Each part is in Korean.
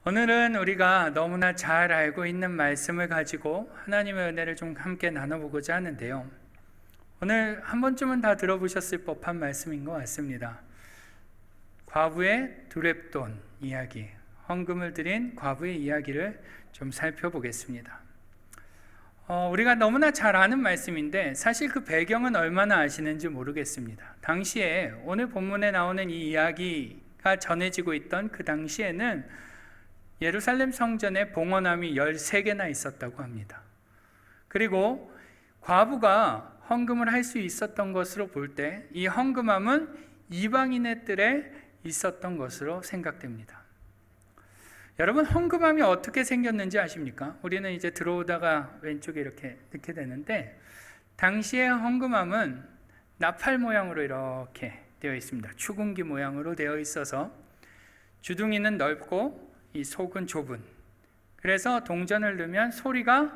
오늘은 우리가 너무나 잘 알고 있는 말씀을 가지고 하나님의 은혜를 좀 함께 나눠보고자 하는데요. 오늘 한 번쯤은 다 들어보셨을 법한 말씀인 것 같습니다. 과부의 두렙돈 이야기, 헌금을 드린 과부의 이야기를 좀 살펴보겠습니다. 우리가 너무나 잘 아는 말씀인데 사실 그 배경은 얼마나 아시는지 모르겠습니다. 당시에 오늘 본문에 나오는 이 이야기가 전해지고 있던 그 당시에는 예루살렘 성전에 봉헌함이 13개나 있었다고 합니다. 그리고 과부가 헌금을 할 수 있었던 것으로 볼 때 이 헌금함은 이방인의 뜰에 있었던 것으로 생각됩니다. 여러분, 헌금함이 어떻게 생겼는지 아십니까? 우리는 이제 들어오다가 왼쪽에 이렇게 넣게 되는데, 당시의 헌금함은 나팔 모양으로 이렇게 되어 있습니다. 추궁기 모양으로 되어 있어서 주둥이는 넓고 이 속은 좁은, 그래서 동전을 넣으면 소리가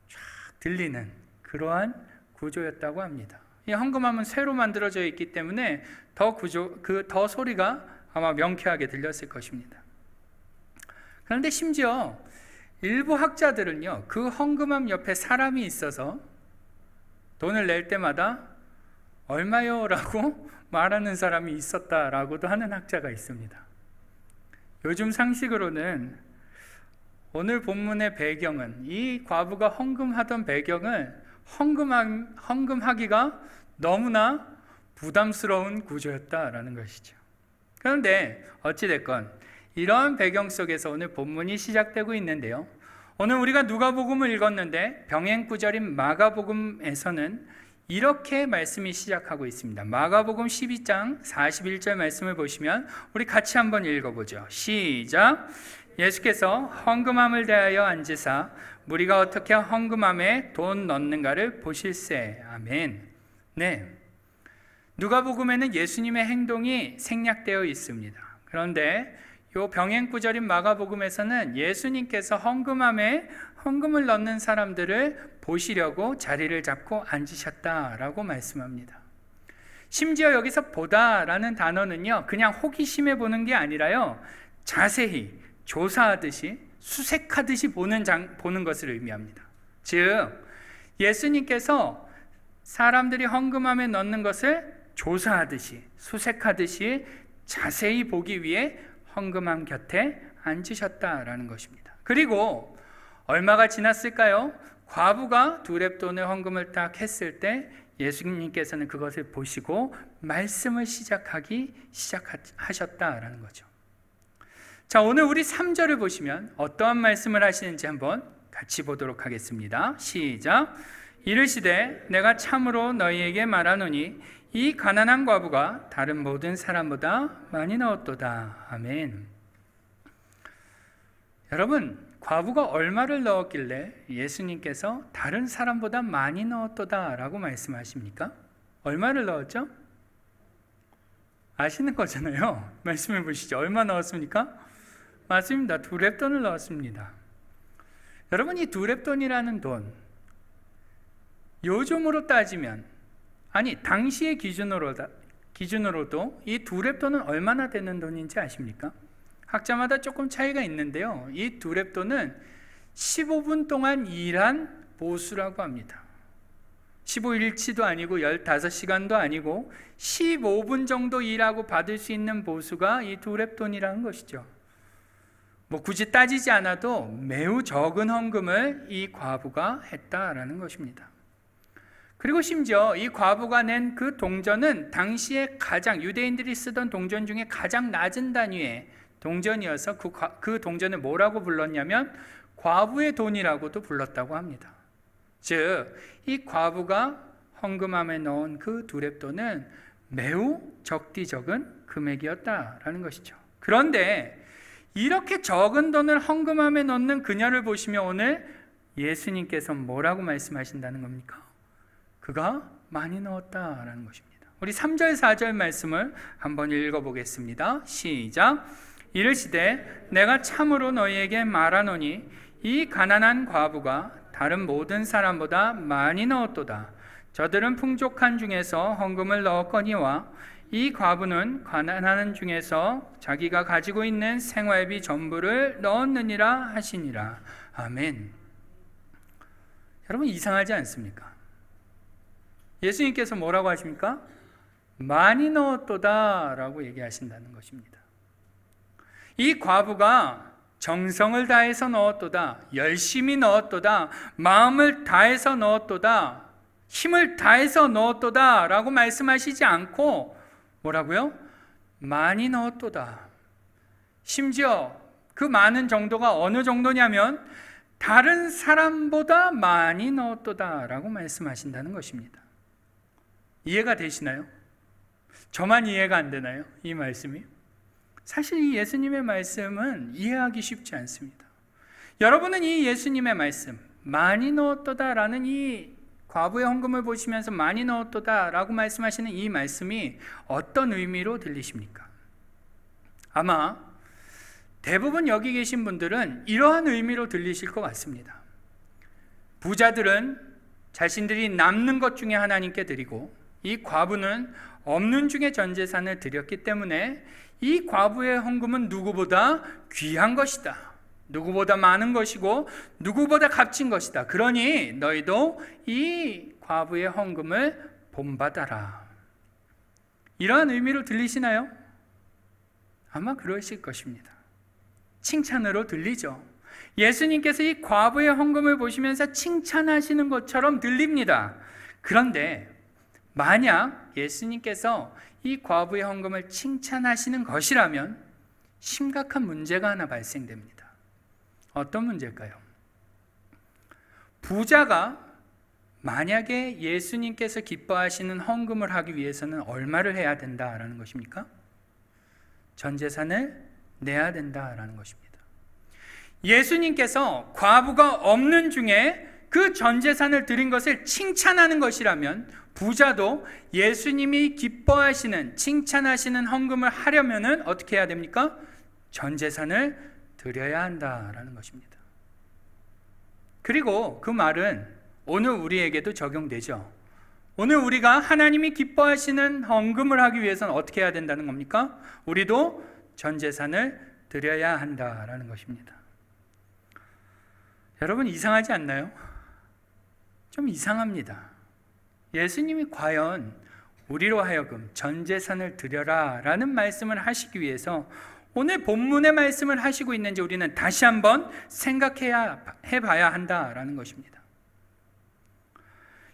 쫙 들리는 그러한 구조였다고 합니다. 이 헌금함은 쇠로 만들어져 있기 때문에 더 소리가 아마 명쾌하게 들렸을 것입니다. 그런데 심지어 일부 학자들은요, 그 헌금함 옆에 사람이 있어서 돈을 낼 때마다 얼마요? 라고 말하는 사람이 있었다라고도 하는 학자가 있습니다. 요즘 상식으로는 오늘 본문의 배경은, 이 과부가 헌금하던 배경은 헌금하기가 너무나 부담스러운 구조였다라는 것이죠. 그런데 어찌됐건 이러한 배경 속에서 오늘 본문이 시작되고 있는데요, 오늘 우리가 누가복음을 읽었는데 병행구절인 마가복음에서는 이렇게 말씀이 시작하고 있습니다. 마가복음 12장 41절 말씀을 보시면 우리 같이 한번 읽어보죠. 시작. 예수께서 헌금함을 대하여 앉으사 무리가 어떻게 헌금함에 돈 넣는가를 보실세. 아멘. 네, 누가복음에는 예수님의 행동이 생략되어 있습니다. 그런데 이 병행구절인 마가복음에서는 예수님께서 헌금함에 헌금을 넣는 사람들을 보시려고 자리를 잡고 앉으셨다라고 말씀합니다. 심지어 여기서 보다라는 단어는요, 그냥 호기심에 보는 게 아니라요, 자세히 조사하듯이 수색하듯이 보는 것을 의미합니다. 즉, 예수님께서 사람들이 헌금함에 넣는 것을 조사하듯이 수색하듯이 자세히 보기 위해 헌금함 곁에 앉으셨다라는 것입니다. 그리고 얼마가 지났을까요? 과부가 두렙돈의 헌금을 딱 했을 때 예수님께서는 그것을 보시고 말씀을 시작하셨다라는 거죠. 자, 오늘 우리 3절을 보시면 어떠한 말씀을 하시는지 한번 같이 보도록 하겠습니다. 시작. 이르시되 내가 참으로 너희에게 말하노니 이 가난한 과부가 다른 모든 사람보다 많이 넣었도다. 아멘. 여러분, 과부가 얼마를 넣었길래 예수님께서 다른 사람보다 많이 넣었도다 라고 말씀하십니까? 얼마를 넣었죠? 아시는 거잖아요. 말씀해 보시죠. 얼마 넣었습니까? 맞습니다. 두렙돈을 넣었습니다. 여러분, 이 두렙돈이라는 돈, 요즘으로 따지면, 아니 당시의 기준으로도 이 두렙돈은 얼마나 되는 돈인지 아십니까? 학자마다 조금 차이가 있는데요, 이 두렙돈은 15분 동안 일한 보수라고 합니다. 15일치도 아니고 15시간도 아니고 15분 정도 일하고 받을 수 있는 보수가 이 두렙돈이라는 것이죠. 굳이 따지지 않아도 매우 적은 헌금을 이 과부가 했다라는 것입니다. 그리고 심지어 이 과부가 낸 그 동전은 당시에 유대인들이 쓰던 동전 중에 가장 낮은 단위의 동전이어서 그 동전을 뭐라고 불렀냐면 과부의 돈이라고도 불렀다고 합니다. 즉, 이 과부가 헌금함에 넣은 그 두렙돈은 매우 적디적은 금액이었다라는 것이죠. 그런데 이렇게 적은 돈을 헌금함에 넣는 그녀를 보시면 오늘 예수님께서 뭐라고 말씀하신다는 겁니까? 그가 많이 넣었다라는 것입니다. 우리 3절 4절 말씀을 한번 읽어보겠습니다. 시작. 이르시되 내가 참으로 너희에게 말하노니 이 가난한 과부가 다른 모든 사람보다 많이 넣었도다. 저들은 풍족한 중에서 헌금을 넣었거니와 이 과부는 가난한 중에서 자기가 가지고 있는 생활비 전부를 넣었느니라 하시니라. 아멘. 여러분, 이상하지 않습니까? 예수님께서 뭐라고 하십니까? 많이 넣었도다 라고 얘기하신다는 것입니다. 이 과부가 정성을 다해서 넣었도다, 열심히 넣었도다, 마음을 다해서 넣었도다, 힘을 다해서 넣었도다 라고 말씀하시지 않고 뭐라고요? 많이 넣었도다. 심지어 그 많은 정도가 어느 정도냐면 다른 사람보다 많이 넣었도다 라고 말씀하신다는 것입니다. 이해가 되시나요? 저만 이해가 안 되나요? 이 말씀이? 사실 이 예수님의 말씀은 이해하기 쉽지 않습니다. 여러분은 이 예수님의 말씀, 많이 넣었도다 라는 이 과부의 헌금을 보시면서 많이 넣었도다 라고 말씀하시는 이 말씀이 어떤 의미로 들리십니까? 아마 대부분 여기 계신 분들은 이러한 의미로 들리실 것 같습니다. 부자들은 자신들이 남는 것 중에 하나님께 드리고, 이 과부는 없는 중에 전 재산을 드렸기 때문에 이 과부의 헌금은 누구보다 귀한 것이다, 누구보다 많은 것이고 누구보다 값진 것이다. 그러니 너희도 이 과부의 헌금을 본받아라. 이러한 의미로 들리시나요? 아마 그러실 것입니다. 칭찬으로 들리죠. 예수님께서 이 과부의 헌금을 보시면서 칭찬하시는 것처럼 들립니다. 그런데 만약 예수님께서 이 과부의 헌금을 칭찬하시는 것이라면 심각한 문제가 하나 발생됩니다. 어떤 문제일까요? 부자가 만약에 예수님께서 기뻐하시는 헌금을 하기 위해서는 얼마를 해야 된다라는 것입니까? 전 재산을 내야 된다라는 것입니다. 예수님께서 과부가 없는 중에 그 전 재산을 드린 것을 칭찬하는 것이라면 부자도 예수님이 기뻐하시는, 칭찬하시는 헌금을 하려면은 어떻게 해야 됩니까? 전 재산을 드려야 한다라는 것입니다. 그리고 그 말은 오늘 우리에게도 적용되죠. 오늘 우리가 하나님이 기뻐하시는 헌금을 하기 위해서는 어떻게 해야 된다는 겁니까? 우리도 전 재산을 드려야 한다라는 것입니다. 여러분, 이상하지 않나요? 좀 이상합니다. 예수님이 과연 우리로 하여금 전 재산을 드려라 라는 말씀을 하시기 위해서 오늘 본문의 말씀을 하시고 있는지 우리는 다시 한번 해봐야 한다라는 것입니다.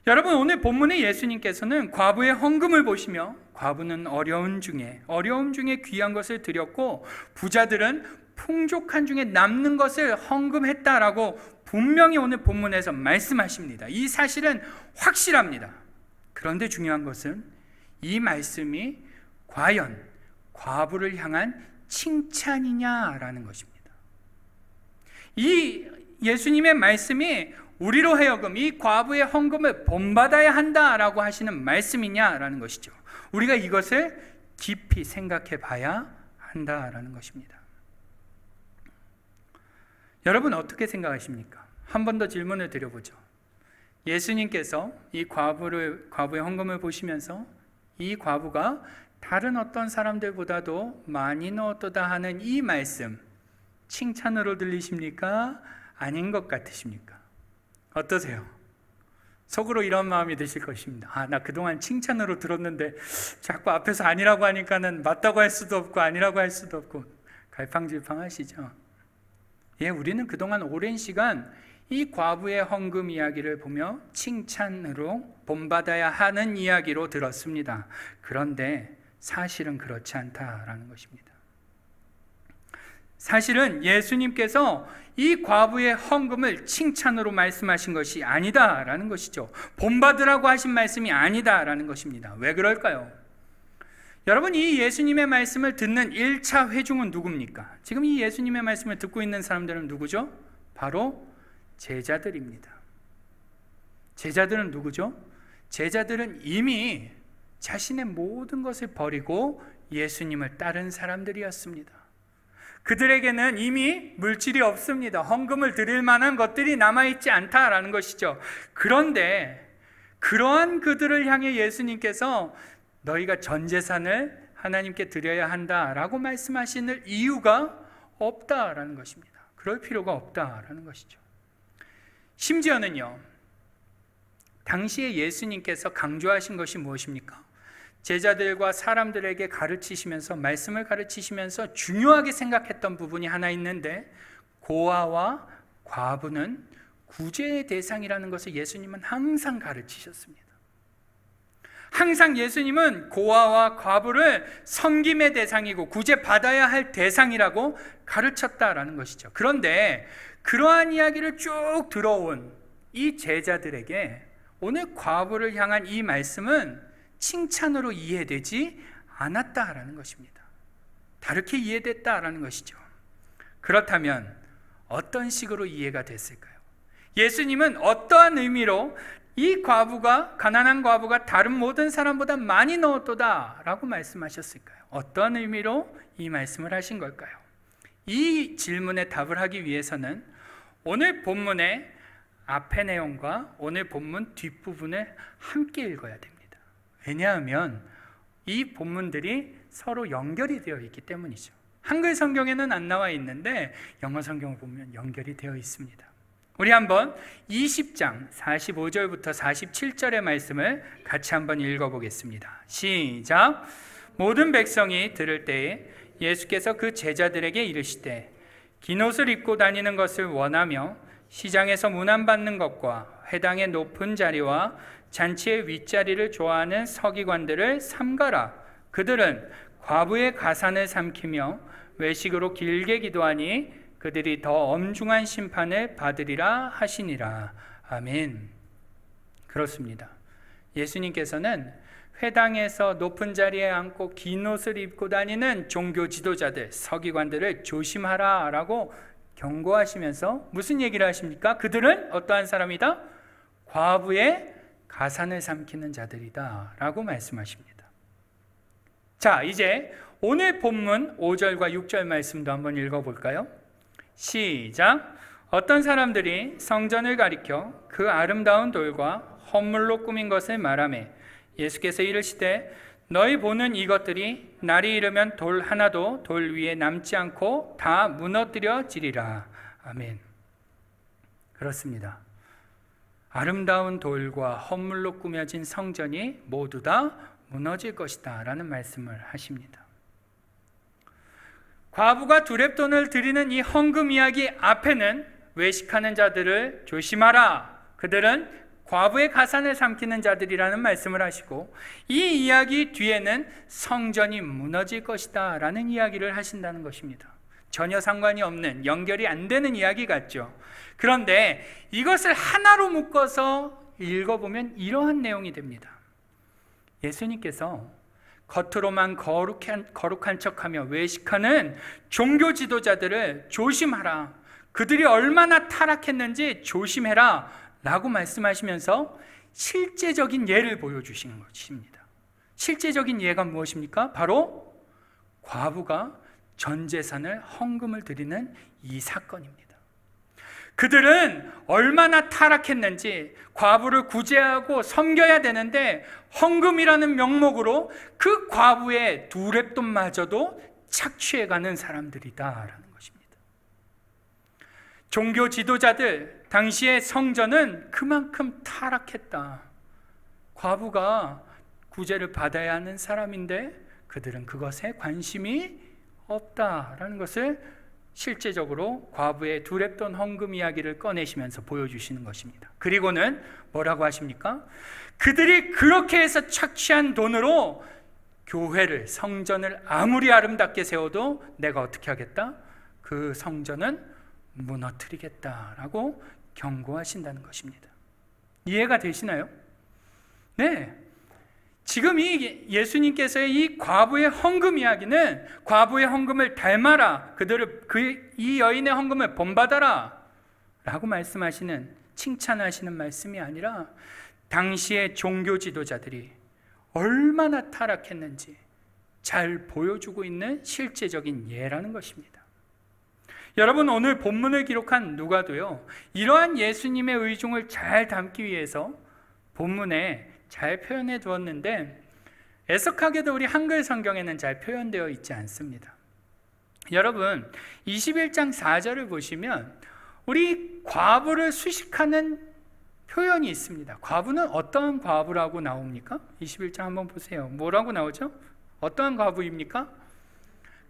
여러분, 오늘 본문의 예수님께서는 과부의 헌금을 보시며 과부는 어려움 중에 귀한 것을 드렸고 부자들은 풍족한 중에 남는 것을 헌금했다라고 분명히 오늘 본문에서 말씀하십니다. 이 사실은 확실합니다. 그런데 중요한 것은 이 말씀이 과연 과부를 향한 칭찬이냐라는 것입니다. 이 예수님의 말씀이 우리로 하여금 이 과부의 헌금을 본받아야 한다라고 하시는 말씀이냐라는 것이죠. 우리가 이것을 깊이 생각해 봐야 한다라는 것입니다. 여러분, 어떻게 생각하십니까? 한 번 더 질문을 드려보죠. 예수님께서 이 과부의 헌금을 보시면서 이 과부가 다른 어떤 사람들보다도 많이 넣었도다 하는 이 말씀, 칭찬으로 들리십니까? 아닌 것 같으십니까? 어떠세요? 속으로 이런 마음이 드실 것입니다. 나 그동안 칭찬으로 들었는데 자꾸 앞에서 아니라고 하니까는 맞다고 할 수도 없고 아니라고 할 수도 없고 갈팡질팡하시죠? 예, 우리는 그동안 오랜 시간 이 과부의 헌금 이야기를 보며 칭찬으로 본받아야 하는 이야기로 들었습니다. 그런데 사실은 그렇지 않다라는 것입니다. 사실은 예수님께서 이 과부의 헌금을 칭찬으로 말씀하신 것이 아니다라는 것이죠. 본받으라고 하신 말씀이 아니다라는 것입니다. 왜 그럴까요? 여러분, 이 예수님의 말씀을 듣는 1차 회중은 누굽니까? 지금 이 예수님의 말씀을 듣고 있는 사람들은 누구죠? 바로 제자들입니다. 제자들은 누구죠? 제자들은 이미 자신의 모든 것을 버리고 예수님을 따른 사람들이었습니다. 그들에게는 이미 물질이 없습니다. 헌금을 드릴 만한 것들이 남아있지 않다라는 것이죠. 그런데 그러한 그들을 향해 예수님께서 너희가 전 재산을 하나님께 드려야 한다라고 말씀하시는 이유가 없다라는 것입니다. 그럴 필요가 없다라는 것이죠. 심지어는요, 당시에 예수님께서 강조하신 것이 무엇입니까? 제자들과 사람들에게 가르치시면서, 말씀을 가르치시면서 중요하게 생각했던 부분이 하나 있는데, 고아와 과부는 구제의 대상이라는 것을 예수님은 항상 가르치셨습니다. 항상 예수님은 고아와 과부를 섬김의 대상이고 구제받아야 할 대상이라고 가르쳤다라는 것이죠. 그런데 그러한 이야기를 쭉 들어온 이 제자들에게 오늘 과부를 향한 이 말씀은 칭찬으로 이해되지 않았다라는 것입니다. 다르게 이해됐다라는 것이죠. 그렇다면 어떤 식으로 이해가 됐을까요? 예수님은 어떠한 의미로 이 과부가, 가난한 과부가 다른 모든 사람보다 많이 넣었도다 라고 말씀하셨을까요? 어떤 의미로 이 말씀을 하신 걸까요? 이 질문에 답을 하기 위해서는 오늘 본문의 앞의 내용과 오늘 본문 뒷부분을 함께 읽어야 됩니다. 왜냐하면 이 본문들이 서로 연결이 되어 있기 때문이죠. 한글 성경에는 안 나와 있는데 영어 성경을 보면 연결이 되어 있습니다. 우리 한번 20장 45절부터 47절의 말씀을 같이 한번 읽어보겠습니다. 시작. 모든 백성이 들을 때에 예수께서 그 제자들에게 이르시되 긴 옷을 입고 다니는 것을 원하며 시장에서 문안받는 것과 회당의 높은 자리와 잔치의 윗자리를 좋아하는 서기관들을 삼가라. 그들은 과부의 가산을 삼키며 외식으로 길게 기도하니 그들이 더 엄중한 심판을 받으리라 하시니라. 아멘. 그렇습니다. 예수님께서는 회당에서 높은 자리에 앉고 긴 옷을 입고 다니는 종교 지도자들, 서기관들을 조심하라 라고 경고하시면서 무슨 얘기를 하십니까? 그들은 어떠한 사람이다? 과부의 가산을 삼키는 자들이다 라고 말씀하십니다. 자, 이제 오늘 본문 5절과 6절 말씀도 한번 읽어볼까요? 시작. 어떤 사람들이 성전을 가리켜 그 아름다운 돌과 헌물로 꾸민 것을 말하며 예수께서 이르시되 너희 보는 이것들이 날이 이르면 돌 하나도 돌 위에 남지 않고 다 무너뜨려지리라. 아멘. 그렇습니다. 아름다운 돌과 헌물로 꾸며진 성전이 모두 다 무너질 것이다 라는 말씀을 하십니다. 과부가 두렙돈을 드리는 이 헌금 이야기 앞에는 외식하는 자들을 조심하라. 그들은 과부의 가산을 삼키는 자들이라는 말씀을 하시고 이 이야기 뒤에는 성전이 무너질 것이다 라는 이야기를 하신다는 것입니다. 전혀 상관이 없는, 연결이 안 되는 이야기 같죠. 그런데 이것을 하나로 묶어서 읽어보면 이러한 내용이 됩니다. 예수님께서 겉으로만 거룩한 척하며 외식하는 종교 지도자들을 조심하라. 그들이 얼마나 타락했는지 조심해라 라고 말씀하시면서 실제적인 예를 보여주시는 것입니다. 실제적인 예가 무엇입니까? 바로 과부가 전 재산을 헌금을 드리는 이 사건입니다. 그들은 얼마나 타락했는지 과부를 구제하고 섬겨야 되는데 헌금이라는 명목으로 그 과부의 두렙돈마저도 착취해가는 사람들이다라는 것입니다. 종교 지도자들, 당시의 성전은 그만큼 타락했다. 과부가 구제를 받아야 하는 사람인데 그들은 그것에 관심이 없다라는 것을 실제적으로 과부의 두렙돈 헌금 이야기를 꺼내시면서 보여주시는 것입니다. 그리고는 뭐라고 하십니까? 그들이 그렇게 해서 착취한 돈으로 교회를, 성전을 아무리 아름답게 세워도 내가 어떻게 하겠다? 그 성전은 무너뜨리겠다라고 경고하신다는 것입니다. 이해가 되시나요? 네. 지금 이 예수님께서의 이 과부의 헌금 이야기는 과부의 헌금을 닮아라, 그들을 이 여인의 헌금을 본받아라 라고 말씀하시는, 칭찬하시는 말씀이 아니라 당시의 종교 지도자들이 얼마나 타락했는지 잘 보여주고 있는 실제적인 예라는 것입니다. 여러분, 오늘 본문을 기록한 누가도요, 이러한 예수님의 의중을 잘 담기 위해서 본문에 잘 표현해 두었는데 애석하게도 우리 한글 성경에는 잘 표현되어 있지 않습니다. 여러분, 21장 4절을 보시면 우리 과부를 수식하는 표현이 있습니다. 과부는 어떠한 과부라고 나옵니까? 21장 한번 보세요. 뭐라고 나오죠? 어떠한 과부입니까?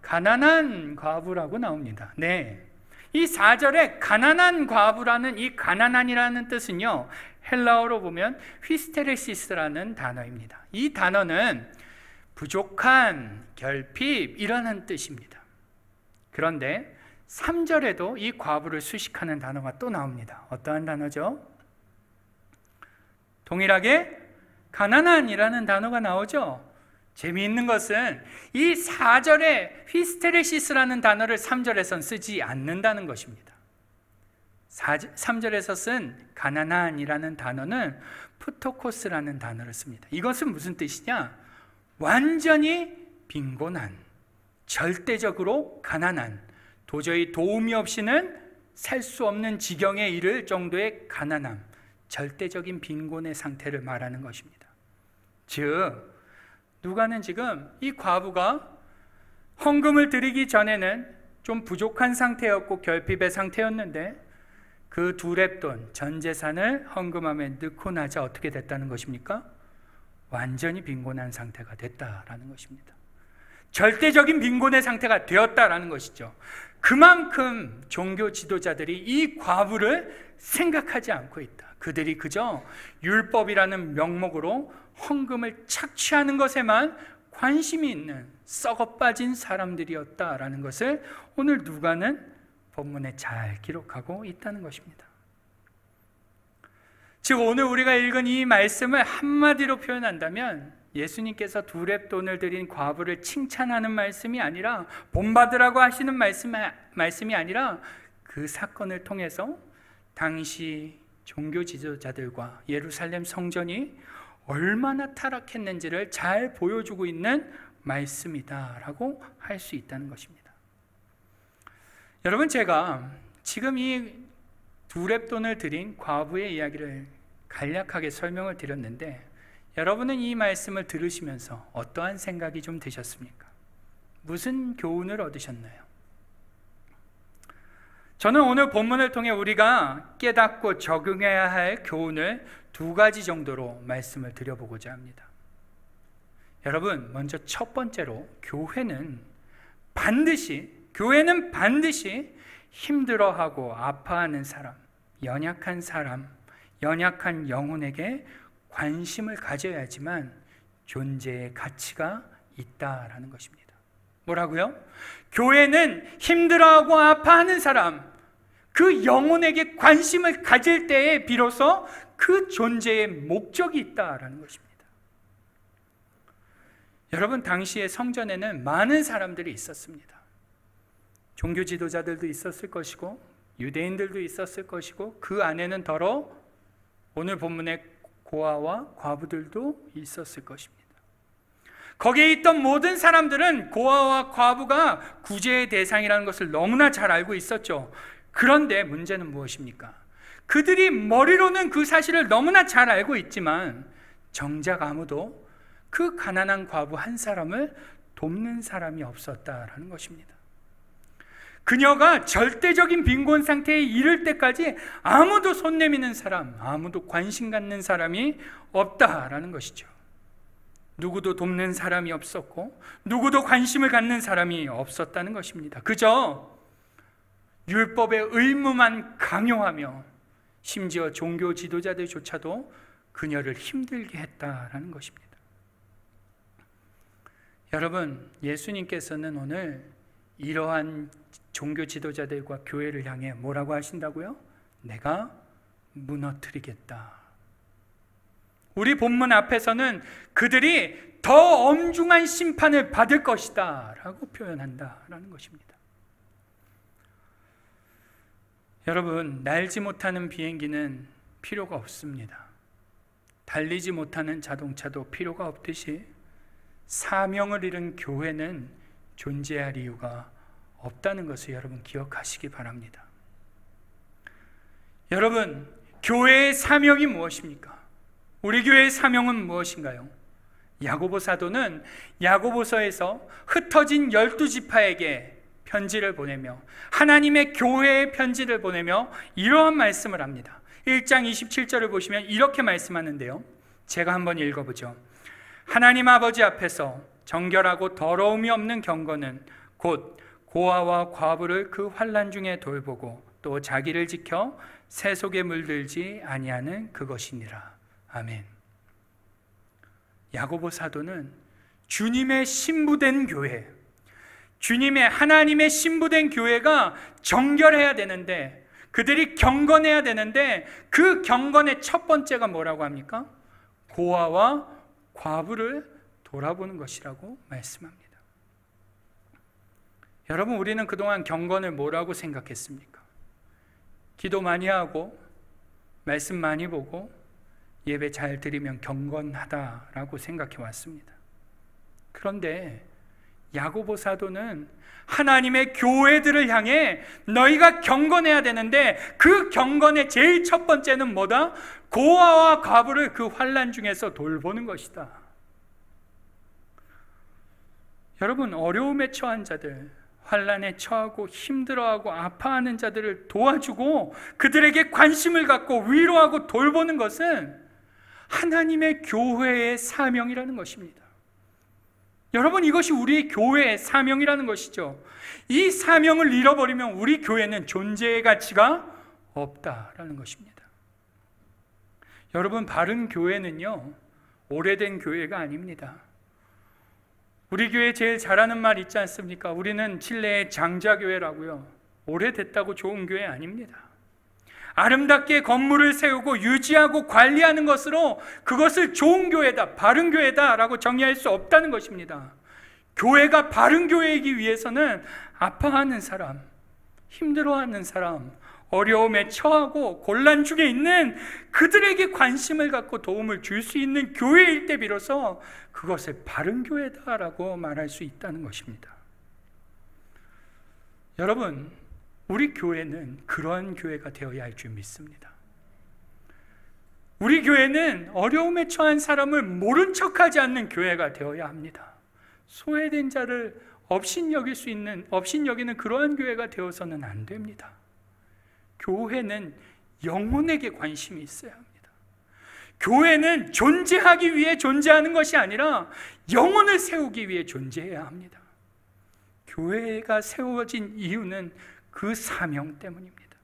가난한 과부라고 나옵니다. 네, 이 4절에 가난한 과부라는 이 가난한이라는 뜻은요, 헬라어로 보면 휘스테레시스라는 단어입니다. 이 단어는 부족한, 결핍 이라는 뜻입니다. 그런데 3절에도 이 과부를 수식하는 단어가 또 나옵니다. 어떠한 단어죠? 동일하게 가난한이라는 단어가 나오죠. 재미있는 것은 이 4절에 휘스테레시스라는 단어를 3절에선 쓰지 않는다는 것입니다. 3절에서 쓴 가난한이라는 단어는 푸토코스라는 단어를 씁니다. 이것은 무슨 뜻이냐? 완전히 빈곤한, 절대적으로 가난한, 도저히 도움이 없이는 살 수 없는 지경에 이를 정도의 가난함, 절대적인 빈곤의 상태를 말하는 것입니다. 즉, 누가는 지금 이 과부가 헌금을 드리기 전에는 좀 부족한 상태였고 결핍의 상태였는데 그 두 렙돈 전 재산을 헌금함에 넣고 나자 어떻게 됐다는 것입니까? 완전히 빈곤한 상태가 됐다라는 것입니다. 절대적인 빈곤의 상태가 되었다라는 것이죠. 그만큼 종교 지도자들이 이 과부를 생각하지 않고 있다. 그들이 그저 율법이라는 명목으로 헌금을 착취하는 것에만 관심이 있는 썩어 빠진 사람들이었다라는 것을 오늘 누가는 본문에 잘 기록하고 있다는 것입니다. 즉, 오늘 우리가 읽은 이 말씀을 한마디로 표현한다면 예수님께서 두 렙돈을 드린 과부를 칭찬하는 말씀이 아니라, 본받으라고 하시는 말씀이 아니라 그 사건을 통해서 당시 종교 지도자들과 예루살렘 성전이 얼마나 타락했는지를 잘 보여주고 있는 말씀이다라고 할 수 있다는 것입니다. 여러분, 제가 지금 이 두 렙돈을 드린 과부의 이야기를 간략하게 설명을 드렸는데 여러분은 이 말씀을 들으시면서 어떠한 생각이 좀 드셨습니까? 무슨 교훈을 얻으셨나요? 저는 오늘 본문을 통해 우리가 깨닫고 적용해야 할 교훈을 두 가지 정도로 말씀을 드려보고자 합니다. 여러분, 먼저 첫 번째로 교회는 반드시 힘들어하고 아파하는 사람, 연약한 영혼에게 관심을 가져야지만 존재의 가치가 있다라는 것입니다. 뭐라고요? 교회는 힘들어하고 아파하는 사람, 그 영혼에게 관심을 가질 때에 비로소 그 존재의 목적이 있다라는 것입니다. 여러분, 당시에 성전에는 많은 사람들이 있었습니다. 종교 지도자들도 있었을 것이고 유대인들도 있었을 것이고 그 안에는 더러 오늘 본문의 고아와 과부들도 있었을 것입니다. 거기에 있던 모든 사람들은 고아와 과부가 구제의 대상이라는 것을 너무나 잘 알고 있었죠. 그런데 문제는 무엇입니까? 그들이 머리로는 그 사실을 너무나 잘 알고 있지만 정작 아무도 그 가난한 과부 한 사람을 돕는 사람이 없었다라는 것입니다. 그녀가 절대적인 빈곤 상태에 이를 때까지 아무도 손 내미는 사람, 아무도 관심 갖는 사람이 없다라는 것이죠. 누구도 돕는 사람이 없었고 누구도 관심을 갖는 사람이 없었다는 것입니다. 그저 율법의 의무만 강요하며 심지어 종교 지도자들조차도 그녀를 힘들게 했다라는 것입니다. 여러분, 예수님께서는 오늘 이러한 종교 지도자들과 교회를 향해 뭐라고 하신다고요? 내가 무너뜨리겠다. 우리 본문 앞에서는 그들이 더 엄중한 심판을 받을 것이다 라고 표현한다라는 것입니다. 여러분, 날지 못하는 비행기는 필요가 없습니다. 달리지 못하는 자동차도 필요가 없듯이 사명을 잃은 교회는 존재할 이유가 없다는 것을 여러분 기억하시기 바랍니다. 여러분, 교회의 사명이 무엇입니까? 우리 교회의 사명은 무엇인가요? 야고보 사도는 야고보서에서 흩어진 12지파에게 편지를 보내며 하나님의 교회에 편지를 보내며 이러한 말씀을 합니다. 1장 27절을 보시면 이렇게 말씀하는데요, 제가 한번 읽어보죠. 하나님 아버지 앞에서 정결하고 더러움이 없는 경건은 곧 고아와 과부를 그 환난 중에 돌보고 또 자기를 지켜 새 속에 물들지 아니하는 그것이니라. 아멘. 야고보 사도는 주님의 신부된 교회, 주님의 하나님의 신부된 교회가 정결해야 되는데, 그들이 경건해야 되는데, 그 경건의 첫 번째가 뭐라고 합니까? 고아와 과부를 돌아보는 것이라고 말씀합니다. 여러분, 우리는 그동안 경건을 뭐라고 생각했습니까? 기도 많이 하고 말씀 많이 보고 예배 잘 드리면 경건하다라고 생각해 왔습니다. 그런데 야고보 사도는 하나님의 교회들을 향해 너희가 경건해야 되는데 그 경건의 제일 첫 번째는 뭐다? 고아와 과부를 그 환난 중에서 돌보는 것이다. 여러분, 어려움에 처한 자들, 환난에 처하고 힘들어하고 아파하는 자들을 도와주고 그들에게 관심을 갖고 위로하고 돌보는 것은 하나님의 교회의 사명이라는 것입니다. 여러분, 이것이 우리 교회의 사명이라는 것이죠. 이 사명을 잃어버리면 우리 교회는 존재의 가치가 없다라는 것입니다. 여러분, 바른 교회는요, 오래된 교회가 아닙니다. 우리 교회 제일 잘하는 말 있지 않습니까? 우리는 칠레의 장자교회라고요. 오래됐다고 좋은 교회 아닙니다. 아름답게 건물을 세우고 유지하고 관리하는 것으로 그것을 좋은 교회다, 바른 교회다 라고 정의할 수 없다는 것입니다. 교회가 바른 교회이기 위해서는 아파하는 사람, 힘들어하는 사람, 어려움에 처하고 곤란 중에 있는 그들에게 관심을 갖고 도움을 줄 수 있는 교회일 때 비로소 그것을 바른 교회다라고 말할 수 있다는 것입니다. 여러분, 우리 교회는 그러한 교회가 되어야 할 줄 믿습니다. 우리 교회는 어려움에 처한 사람을 모른 척하지 않는 교회가 되어야 합니다. 소외된 자를 업신여기는 그러한 교회가 되어서는 안 됩니다. 교회는 영혼에게 관심이 있어야 합니다. 교회는 존재하기 위해 존재하는 것이 아니라 영혼을 세우기 위해 존재해야 합니다. 교회가 세워진 이유는 그 사명 때문입니다.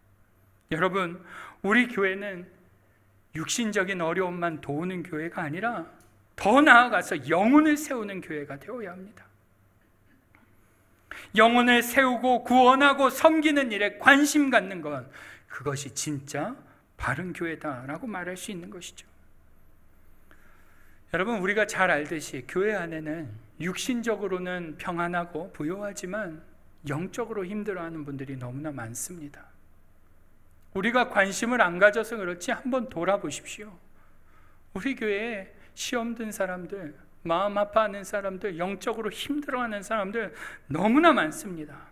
여러분, 우리 교회는 육신적인 어려움만 도우는 교회가 아니라 더 나아가서 영혼을 세우는 교회가 되어야 합니다. 영혼을 세우고 구원하고 섬기는 일에 관심 갖는 것, 그것이 진짜 바른 교회다라고 말할 수 있는 것이죠. 여러분, 우리가 잘 알듯이 교회 안에는 육신적으로는 평안하고 부요하지만 영적으로 힘들어하는 분들이 너무나 많습니다. 우리가 관심을 안 가져서 그렇지 한번 돌아보십시오. 우리 교회에 시험 든 사람들, 마음 아파하는 사람들, 영적으로 힘들어하는 사람들 너무나 많습니다.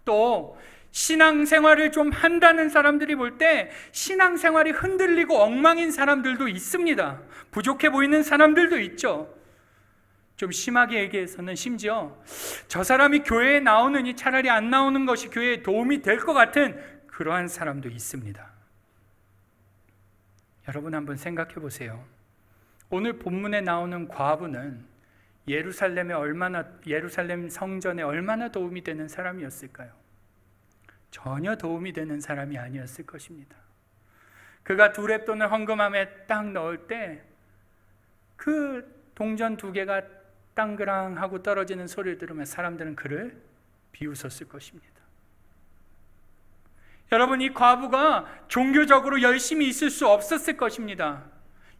또 신앙생활을 좀 한다는 사람들이 볼 때 신앙생활이 흔들리고 엉망인 사람들도 있습니다. 부족해 보이는 사람들도 있죠. 좀 심하게 얘기해서는 심지어 저 사람이 교회에 나오느니 차라리 안 나오는 것이 교회에 도움이 될 것 같은 그러한 사람도 있습니다. 여러분, 한번 생각해 보세요. 오늘 본문에 나오는 과부는 예루살렘 성전에 얼마나 도움이 되는 사람이었을까요? 전혀 도움이 되는 사람이 아니었을 것입니다. 그가 두렙 돈을 헌금함에 딱 넣을 때 그 동전 2개가 땅그랑 하고 떨어지는 소리를 들으면 사람들은 그를 비웃었을 것입니다. 여러분, 이 과부가 종교적으로 열심히 있을 수 없었을 것입니다.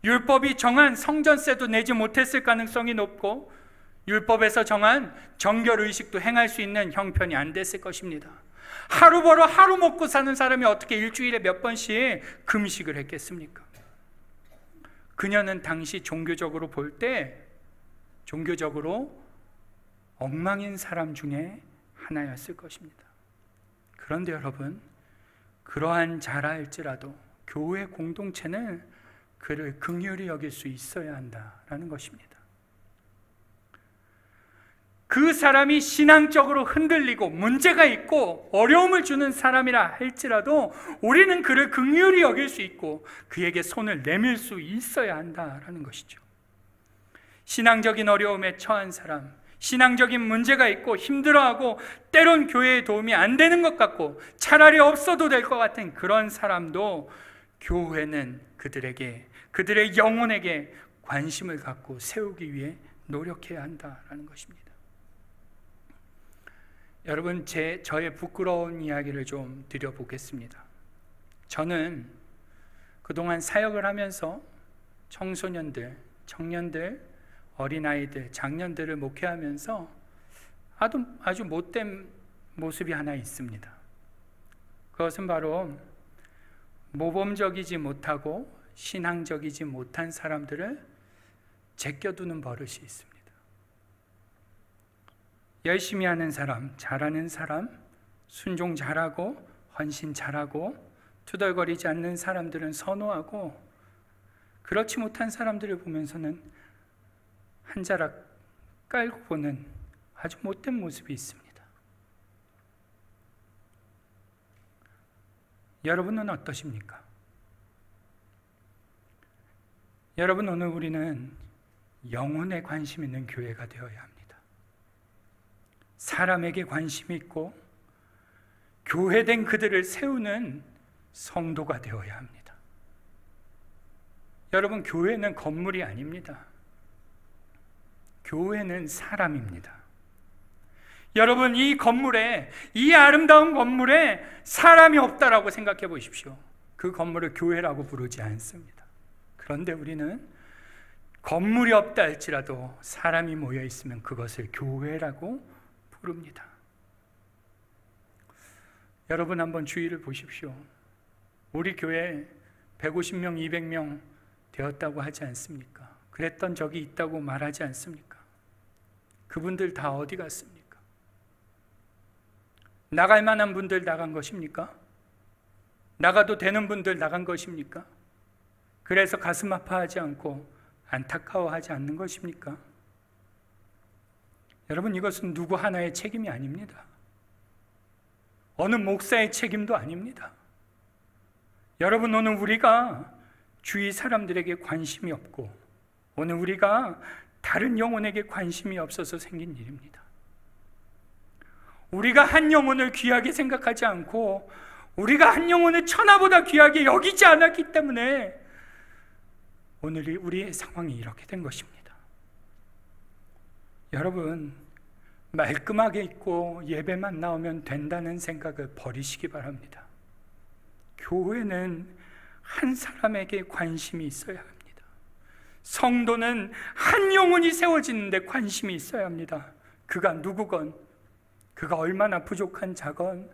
율법이 정한 성전세도 내지 못했을 가능성이 높고 율법에서 정한 정결의식도 행할 수 있는 형편이 안 됐을 것입니다. 하루 벌어 하루 먹고 사는 사람이 어떻게 일주일에 몇 번씩 금식을 했겠습니까? 그녀는 당시 종교적으로 볼 때 종교적으로 엉망인 사람 중에 하나였을 것입니다. 그런데 여러분, 그러한 자라할지라도 교회 공동체는 그를 긍휼히 여길 수 있어야 한다라는 것입니다. 그 사람이 신앙적으로 흔들리고 문제가 있고 어려움을 주는 사람이라 할지라도 우리는 그를 긍휼히 여길 수 있고 그에게 손을 내밀 수 있어야 한다라는 것이죠. 신앙적인 어려움에 처한 사람, 신앙적인 문제가 있고 힘들어하고 때론 교회의 도움이 안 되는 것 같고 차라리 없어도 될 것 같은 그런 사람도 교회는 그들의 영혼에게 관심을 갖고 세우기 위해 노력해야 한다라는 것입니다. 여러분, 저의 부끄러운 이야기를 좀 드려보겠습니다. 저는 그동안 사역을 하면서 청소년들, 청년들, 어린아이들, 장년들을 목회하면서 아주 못된 모습이 하나 있습니다. 그것은 바로 모범적이지 못하고 신앙적이지 못한 사람들을 제껴두는 버릇이 있습니다. 열심히 하는 사람, 잘하는 사람, 순종 잘하고 헌신 잘하고 투덜거리지 않는 사람들은 선호하고 그렇지 못한 사람들을 보면서는 한 자락 깔고 보는 아주 못된 모습이 있습니다. 여러분은 어떠십니까? 여러분, 오늘 우리는 영혼에 관심 있는 교회가 되어야 합니다. 사람에게 관심이 있고 교회된 그들을 세우는 성도가 되어야 합니다. 여러분, 교회는 건물이 아닙니다. 교회는 사람입니다. 여러분, 이 아름다운 건물에 사람이 없다라고 생각해 보십시오. 그 건물을 교회라고 부르지 않습니다. 그런데 우리는 건물이 없다 할지라도 사람이 모여 있으면 그것을 교회라고 부릅니다. 여러분, 한번 주위를 보십시오. 우리 교회 150명, 200명 되었다고 하지 않습니까? 그랬던 적이 있다고 말하지 않습니까? 그분들 다 어디 갔습니까? 나갈 만한 분들 나간 것입니까? 나가도 되는 분들 나간 것입니까? 그래서 가슴 아파하지 않고 안타까워하지 않는 것입니까? 여러분, 이것은 누구 하나의 책임이 아닙니다. 어느 목사의 책임도 아닙니다. 여러분, 오늘 우리가 주위 사람들에게 관심이 없고 오늘 우리가 다른 영혼에게 관심이 없어서 생긴 일입니다. 우리가 한 영혼을 귀하게 생각하지 않고 우리가 한 영혼을 천하보다 귀하게 여기지 않았기 때문에 오늘 우리의 상황이 이렇게 된 것입니다. 여러분, 말끔하게 있고 예배만 나오면 된다는 생각을 버리시기 바랍니다. 교회는 한 사람에게 관심이 있어야 합니다. 성도는 한 영혼이 세워지는데 관심이 있어야 합니다. 그가 누구건, 그가 얼마나 부족한 자건,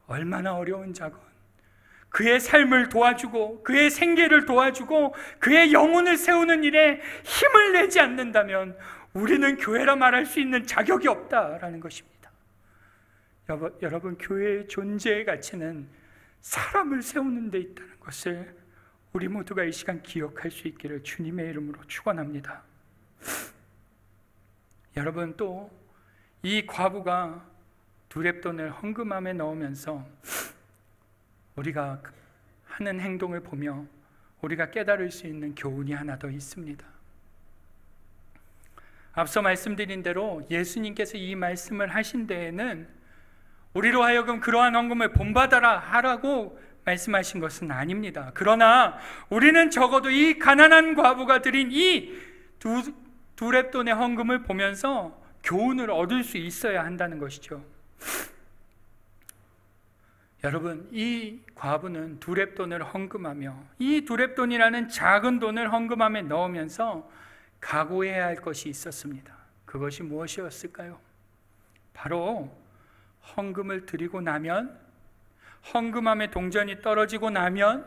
얼마나 어려운 자건, 그의 삶을 도와주고 그의 생계를 도와주고 그의 영혼을 세우는 일에 힘을 내지 않는다면 우리는 교회라 말할 수 있는 자격이 없다라는 것입니다. 여러분, 교회의 존재의 가치는 사람을 세우는 데 있다는 것을 우리 모두가 이 시간 기억할 수 있기를 주님의 이름으로 축원합니다. 여러분, 또 이 과부가 두렙돈을 헌금함에 넣으면서 우리가 하는 행동을 보며 우리가 깨달을 수 있는 교훈이 하나 더 있습니다. 앞서 말씀드린 대로 예수님께서 이 말씀을 하신 데에는 우리로 하여금 그러한 헌금을 본받아라 하라고 말씀하신 것은 아닙니다. 그러나 우리는 적어도 이 가난한 과부가 드린 이 두렙돈의 헌금을 보면서 교훈을 얻을 수 있어야 한다는 것이죠. 여러분, 이 과부는 두렙돈을 헌금하며 이 두렙돈이라는 작은 돈을 헌금함에 넣으면서 각오해야 할 것이 있었습니다. 그것이 무엇이었을까요? 바로 헌금을 드리고 나면, 헌금함에 동전이 떨어지고 나면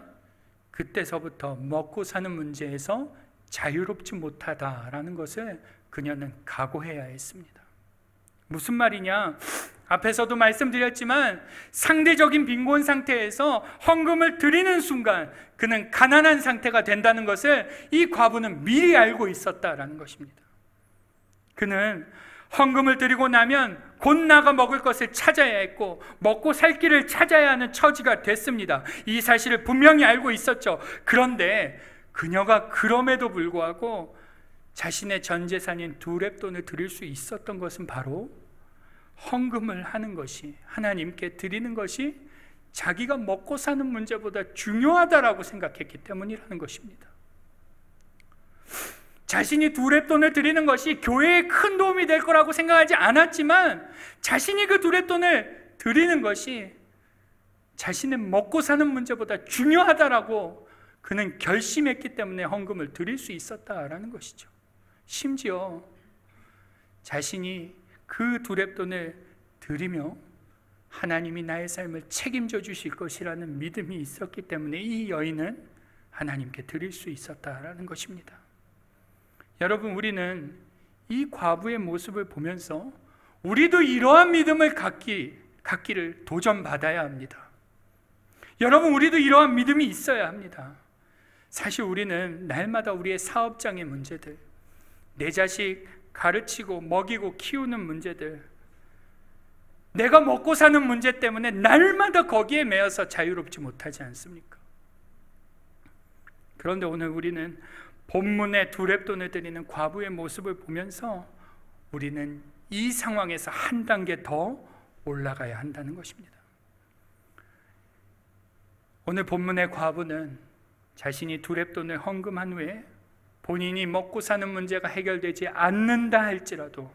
그때서부터 먹고 사는 문제에서 자유롭지 못하다라는 것을 그녀는 각오해야 했습니다. 무슨 말이냐? 앞에서도 말씀드렸지만 상대적인 빈곤 상태에서 헌금을 드리는 순간 그는 가난한 상태가 된다는 것을 이 과부는 미리 알고 있었다라는 것입니다. 그는 헌금을 드리고 나면 곧 나가 먹을 것을 찾아야 했고 먹고 살 길을 찾아야 하는 처지가 됐습니다. 이 사실을 분명히 알고 있었죠. 그런데 그녀가 그럼에도 불구하고 자신의 전 재산인 2렙돈을 드릴 수 있었던 것은 바로 헌금을 하는 것이, 하나님께 드리는 것이 자기가 먹고 사는 문제보다 중요하다라고 생각했기 때문이라는 것입니다. 자신이 2렙돈을 드리는 것이 교회에 큰 도움이 될 거라고 생각하지 않았지만 자신이 그 2렙돈을 드리는 것이 자신의 먹고 사는 문제보다 중요하다라고 그는 결심했기 때문에 헌금을 드릴 수 있었다라는 것이죠. 심지어 자신이 그 2렙돈을 드리며 하나님이 나의 삶을 책임져 주실 것이라는 믿음이 있었기 때문에 이 여인은 하나님께 드릴 수 있었다라는 것입니다. 여러분, 우리는 이 과부의 모습을 보면서 우리도 이러한 믿음을 갖기를 도전받아야 합니다. 여러분, 우리도 이러한 믿음이 있어야 합니다. 사실 우리는 날마다 우리의 사업장의 문제들, 내 자식 가르치고 먹이고 키우는 문제들, 내가 먹고 사는 문제 때문에 날마다 거기에 매여서 자유롭지 못하지 않습니까? 그런데 오늘 우리는 본문의 2렙돈을 드리는 과부의 모습을 보면서 우리는 이 상황에서 한 단계 더 올라가야 한다는 것입니다. 오늘 본문의 과부는 자신이 2렙돈을 헌금한 후에 본인이 먹고 사는 문제가 해결되지 않는다 할지라도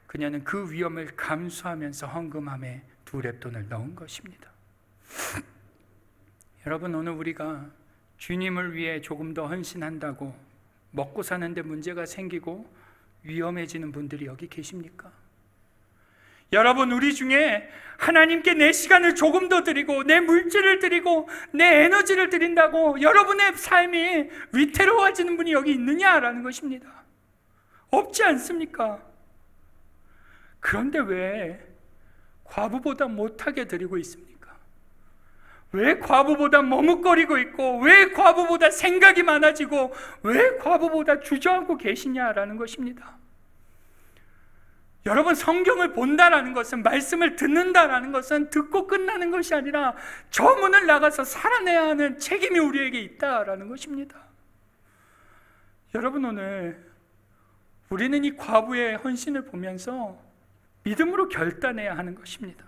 그녀는 그 위험을 감수하면서 헌금함에 2렙돈을 넣은 것입니다. 여러분, 오늘 우리가 주님을 위해 조금 더 헌신한다고 먹고 사는데 문제가 생기고 위험해지는 분들이 여기 계십니까? 여러분, 우리 중에 하나님께 내 시간을 조금 더 드리고 내 물질을 드리고 내 에너지를 드린다고 여러분의 삶이 위태로워지는 분이 여기 있느냐라는 것입니다. 없지 않습니까? 그런데 왜 과부보다 못하게 드리고 있습니까? 왜 과부보다 머뭇거리고 있고 왜 과부보다 생각이 많아지고 왜 과부보다 주저앉고 계시냐라는 것입니다. 여러분, 성경을 본다라는 것은, 말씀을 듣는다라는 것은 듣고 끝나는 것이 아니라 저 문을 나가서 살아내야 하는 책임이 우리에게 있다라는 것입니다. 여러분, 오늘 우리는 이 과부의 헌신을 보면서 믿음으로 결단해야 하는 것입니다.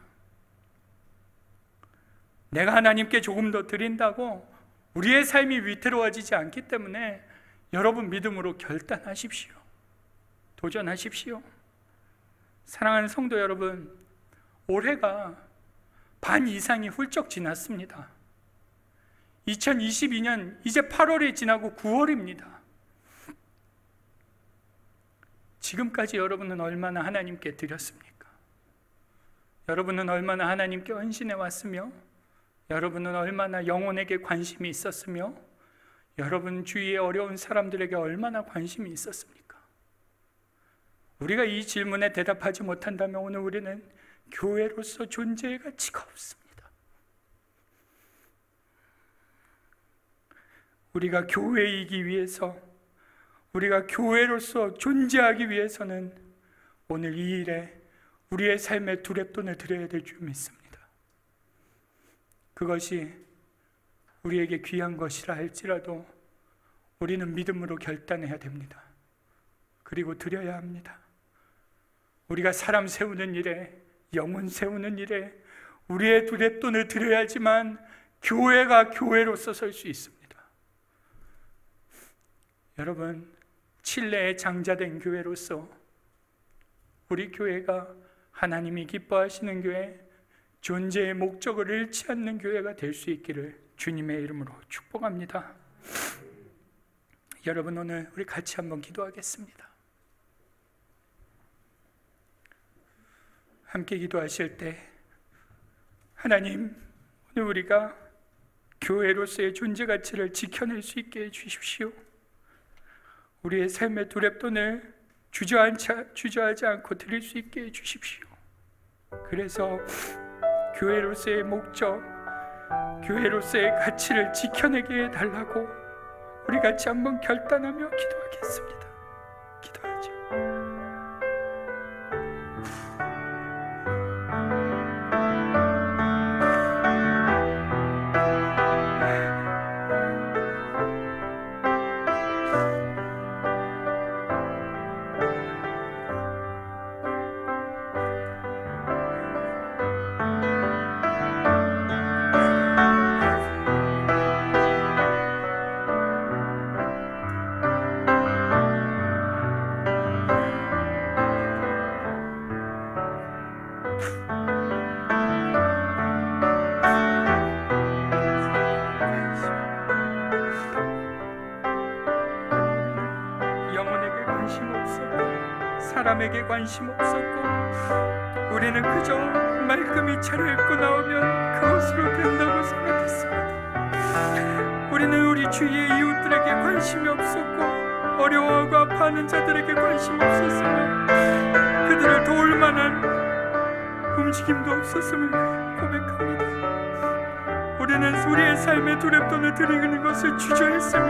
내가 하나님께 조금 더 드린다고 우리의 삶이 위태로워지지 않기 때문에 여러분, 믿음으로 결단하십시오. 도전하십시오. 사랑하는 성도 여러분, 올해가 반 이상이 훌쩍 지났습니다. 2022년 이제 8월이 지나고 9월입니다. 지금까지 여러분은 얼마나 하나님께 드렸습니까? 여러분은 얼마나 하나님께 헌신해 왔으며, 여러분은 얼마나 영혼에게 관심이 있었으며, 여러분 주위의 어려운 사람들에게 얼마나 관심이 있었습니까? 우리가 이 질문에 대답하지 못한다면 오늘 우리는 교회로서 존재의 가치가 없습니다. 우리가 교회이기 위해서, 우리가 교회로서 존재하기 위해서는 오늘 이 일에 우리의 삶의 2렙돈을 드려야 될 줄 믿습니다. 그것이 우리에게 귀한 것이라 할지라도 우리는 믿음으로 결단해야 됩니다. 그리고 드려야 합니다. 우리가 사람 세우는 일에, 영혼 세우는 일에 우리의 2렙돈을 드려야지만 교회가 교회로서 설 수 있습니다. 여러분, 칠레의 장자된 교회로서 우리 교회가 하나님이 기뻐하시는 교회, 존재의 목적을 잃지 않는 교회가 될 수 있기를 주님의 이름으로 축복합니다. 여러분, 오늘 우리 같이 한번 기도하겠습니다. 함께 기도하실 때, 하나님, 오늘 우리가 교회로서의 존재 가치를 지켜낼 수 있게 해주십시오. 우리의 삶의 2렙돈을 주저하지 않고 드릴 수 있게 해주십시오. 그래서 교회로서의 목적, 교회로서의 가치를 지켜내게 해달라고 우리 같이 한번 결단하며 기도하겠습니다. 기도하죠. 영혼에게 관심 없었고 사람에게 관심 없었고 우리는 그저 말끔히 차려입고 나오면 그것으로 된다고 생각했습니다. 우리는 우리 주위의 이웃들에게 관심이 없었고 어려워하고 아파하는 자들에게 관심 없었으며 그들을 도울 만한 움직임도 없었음을 고백합니다. 우리는 우리의 삶의 두렵돈을 드리는 것을 주저했으며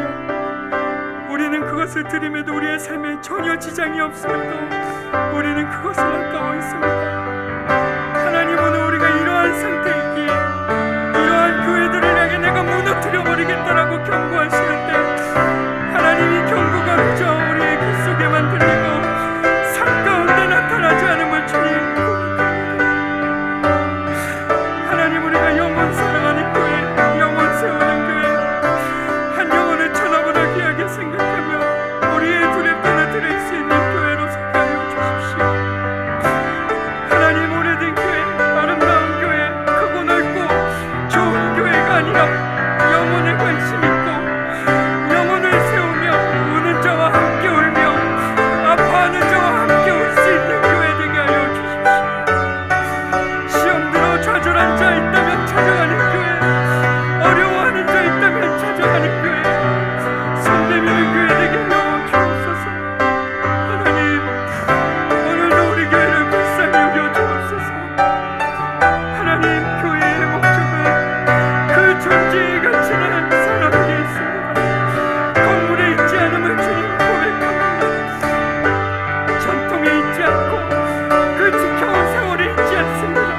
우리는 그것을 드림에도 우리의 삶에 전혀 지장이 없음에도 우리는 그것을 아까워했습니다. 하나님은 우리가 이러한 상태이기에 이러한 교회들을 향해 내가 무너뜨려버리겠다라고 경고하시는데 하나님이 경고가 그저 우리의 귀 속에만 들리고 삶 가운데 나타나지 않음을 주님 고백합니다. 하나님, 우리가 영혼 사랑하는 교회, 영혼 세우는 교회, 한 영혼을 천하보다 귀하게 생각하며 우리의 두렵돈을 드릴 수 있는 교회로 소개하여 주십시오. 하나님, 오래된 교회, 아름다운 교회, 크고 넓고 좋은 교회가 아니라 영혼에 관심 있고 영혼을 세우며 우는 자와 함께 울며 아파하는 자와 함께 울 수 있는 교회 되게 하여 주십시오. 시험 들어 좌절한 자 있다면 찾아가는 교회, 어려워하는 자 있다면 찾아가는 교회, 손 내미는 교회 되게 하여 주옵소서. 하나님, 오늘도 우리 교회를 불쌍히 여겨 주옵소서. 하나님, 교회의 목적은 그 존재의 가치는 사람에게 있습니다. 건물에 있지 않음을 주님 고백합니다. 전통에 있지 않고 그 지켜온 세월에 있지 않습니다.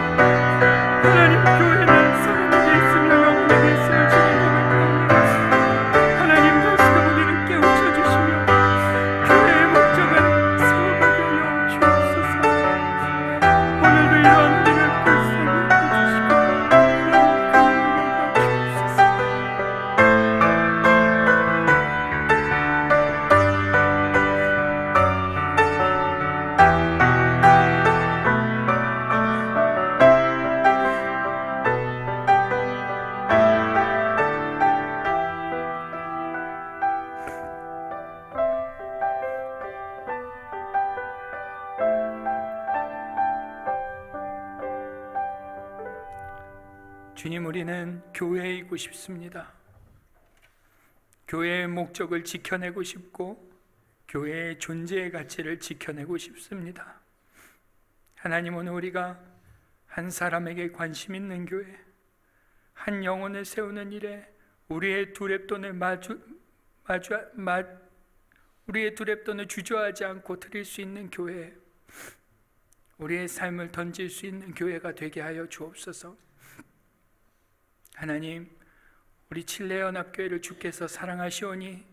하나님, 교회는 사람에게 있으며 영혼에게 있음을 주님 고백합니다. 하나님, 다시금 우리를 깨우쳐 주시며 교회의 목적은 세워가게 하여 주옵소서. 오늘도 이러한 우리를 불쌍히 여겨주시고 하나님, 주옵소서. 주님, 우리는 교회이고 싶습니다. 교회의 목적을 지켜내고 싶고 교회의 존재의 가치를 지켜내고 싶습니다. 하나님, 오늘 우리가 한 사람에게 관심 있는 교회, 한 영혼을 세우는 일에 우리의 두렵돈을 우리의 두렵돈을 주저하지 않고 드릴 수 있는 교회, 우리의 삶을 던질 수 있는 교회가 되게 하여 주옵소서. 하나님, 우리 칠레연합교회를 주께서 사랑하시오니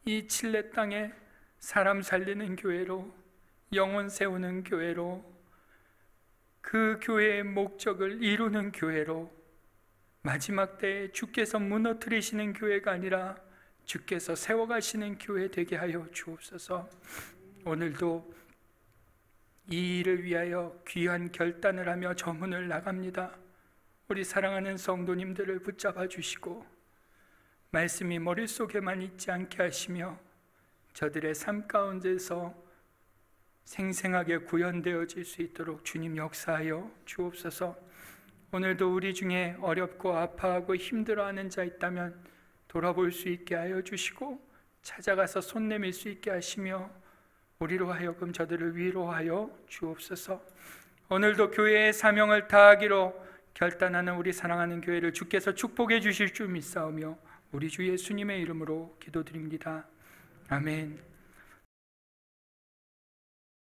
이 칠레 땅에 사람 살리는 교회로, 영혼 세우는 교회로, 그 교회의 목적을 이루는 교회로, 마지막 때에 주께서 무너뜨리시는 교회가 아니라 주께서 세워가시는 교회 되게 하여 주옵소서. 오늘도 이 일을 위하여 귀한 결단을 하며 저문을 나갑니다. 우리 사랑하는 성도님들을 붙잡아 주시고 말씀이 머릿속에만 있지 않게 하시며 저들의 삶 가운데서 생생하게 구현되어질 수 있도록 주님 역사하여 주옵소서. 오늘도 우리 중에 어렵고 아파하고 힘들어하는 자 있다면 돌아볼 수 있게 하여 주시고 찾아가서 손 내밀 수 있게 하시며 우리로 하여금 저들을 위로하여 주옵소서. 오늘도 교회의 사명을 다하기로 결단하는 우리 사랑하는 교회를 주께서 축복해 주실 줄 믿사오며 우리 주 예수님의 이름으로 기도드립니다. 아멘.